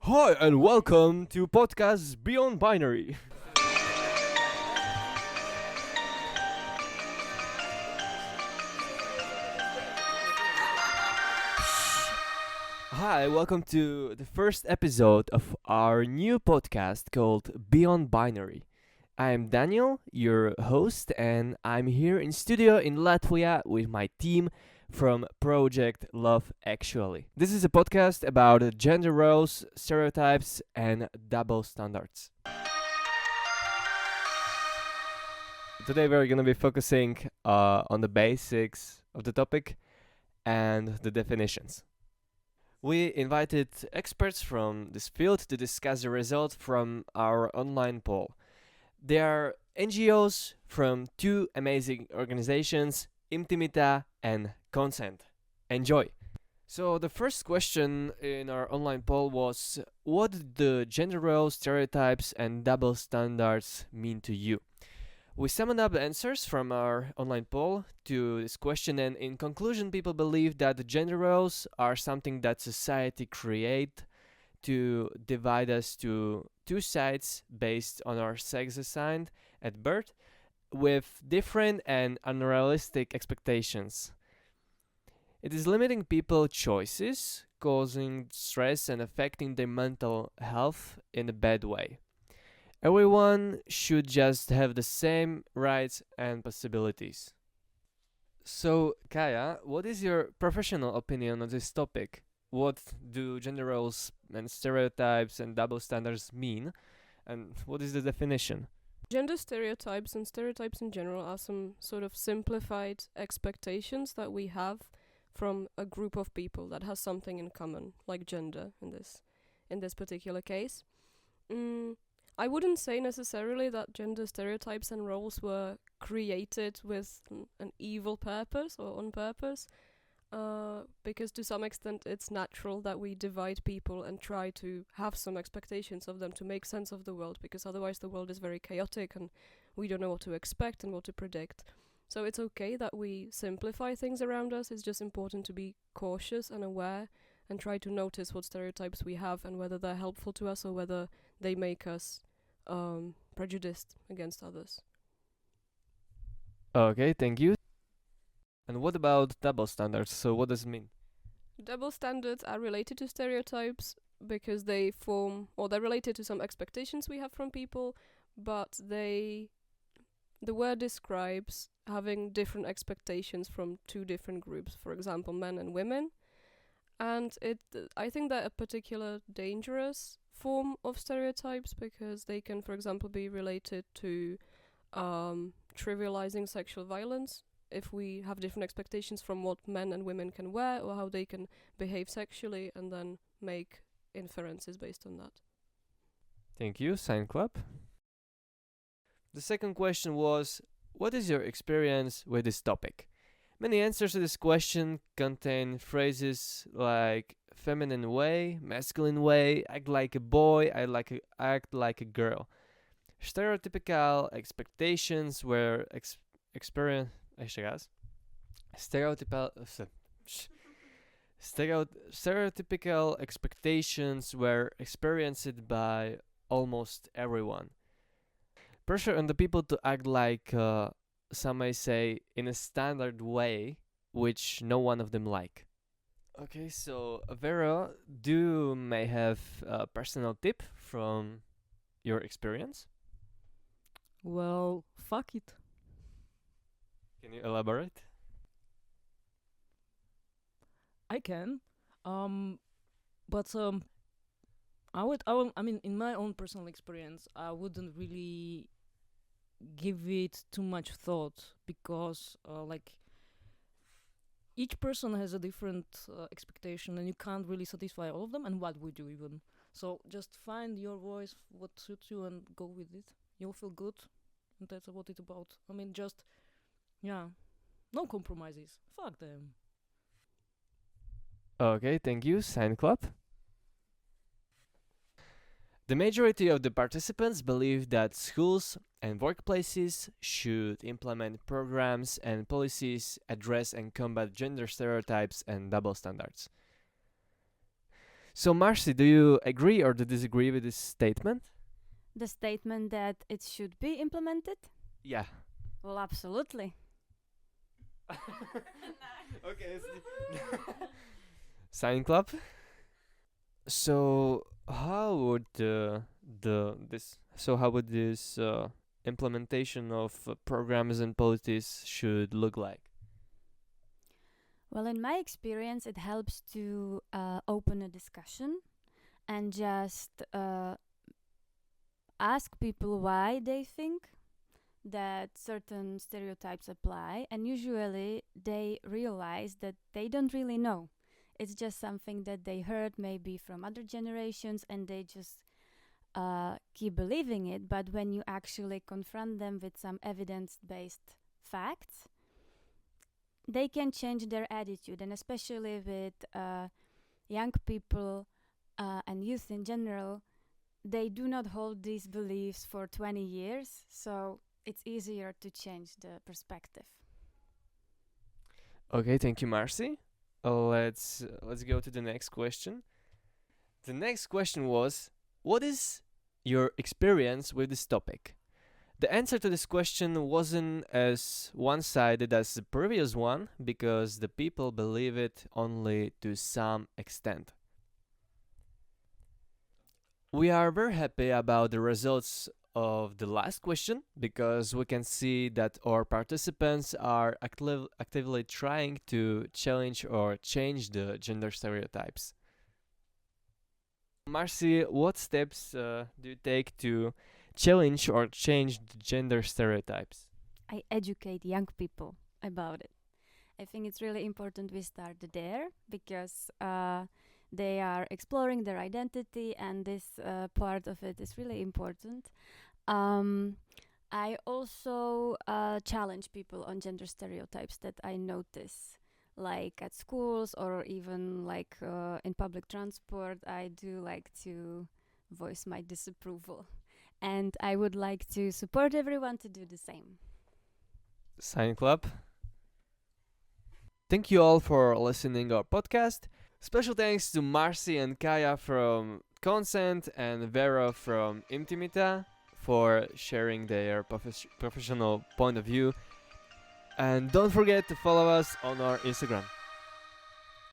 Hi and welcome to podcast Beyond Binary. Hi, welcome to the first episode of our new podcast called Beyond Binary. I am Daniel, your host, and I'm here in studio in Latvia with my team from Project Love Actually. This is a podcast about gender roles, stereotypes, and double standards. Today we're going to be focusing on the basics of the topic and the definitions. We invited experts from this field to discuss the results from our online poll. There are NGOs from two amazing organizations, Intymyta and Konsent. Enjoy! So the first question in our online poll was, what do the gender roles, stereotypes and double standards mean to you? We summoned up the answers from our online poll to this question, and in conclusion, people believe that the gender roles are something that society create to divide us to two sides based on our sex assigned at birth with different and unrealistic expectations. It is limiting people's choices, causing stress and affecting their mental health in a bad way. Everyone should just have the same rights and possibilities. So, Kaya, what is your professional opinion on this topic? What do gender roles and stereotypes and double standards mean? And what is the definition? Gender stereotypes and stereotypes in general are some sort of simplified expectations that we have from a group of people that has something in common, like gender in this particular case. I wouldn't say necessarily that gender stereotypes and roles were created with an evil purpose or on purpose, because to some extent it's natural that we divide people and try to have some expectations of them to make sense of the world, because otherwise the world is very chaotic and we don't know what to expect and what to predict. So it's okay that we simplify things around us. It's just important to be cautious and aware and try to notice what stereotypes we have and whether they're helpful to us or whether they make us prejudiced against others. Okay, thank you. And what about double standards? So what does it mean? Double standards are related to stereotypes because they're related to some expectations we have from people, but the word describes having different expectations from two different groups, for example, men and women. And I think that a particular dangerous form of stereotypes, because they can, for example, be related to trivializing sexual violence. If we have different expectations from what men and women can wear or how they can behave sexually, and then make inferences based on that. Thank you, Sign Club. The second question was, what is your experience with this topic? Many answers to this question contain phrases like feminine way, masculine way, act like a boy, act like a girl. Stereotypical expectations were stereotypical expectations were experienced by almost everyone. Pressure on the people to act like some may say in a standard way, which no one of them like. Okay, so Vera, do you may have a personal tip from your experience? Well, fuck it. Can you elaborate? I can. But I mean, in my own personal experience, I wouldn't really give it too much thought because, each person has a different expectation, and you can't really satisfy all of them. And what would you even? So just find your voice, what suits you, and go with it. You'll feel good, and that's what it's about. I mean, no compromises. Fuck them. Okay, thank you, Sign Club. The majority of the participants believe that schools and workplaces should implement programs and policies address and combat gender stereotypes and double standards. So, Marcy, do you agree or do you disagree with this statement? The statement that it should be implemented? Yeah. Well, absolutely. Okay. Sign club. So how would this implementation of programs and policies should look like? Well, in my experience, it helps to open a discussion and just ask people why they think that certain stereotypes apply, and usually they realize that they don't really know. It's just something that they heard maybe from other generations and they just keep believing it. But when you actually confront them with some evidence-based facts, they can change their attitude, and especially with young people and youth in general, they do not hold these beliefs for 20 years, so it's easier to change the perspective. Okay, thank you, Marcy. Let's go to the next question. The next question was, what is your experience with this topic? The answer to this question wasn't as one-sided as the previous one because the people believe it only to some extent. We are very happy about the results of the last question because we can see that our participants are actively trying to challenge or change the gender stereotypes. Marcy, what steps do you take to challenge or change the gender stereotypes? I educate young people about it. I think it's really important we start there because they are exploring their identity, and this part of it is really important. I also challenge people on gender stereotypes that I notice, like at schools or even like in public transport. I do like to voice my disapproval, and I would like to support everyone to do the same. Sign Club. Thank you all for listening our podcast. Special thanks to Marcy and Kaya from Konsent and Vera from Intymyta for sharing their professional point of view. And don't forget to follow us on our Instagram.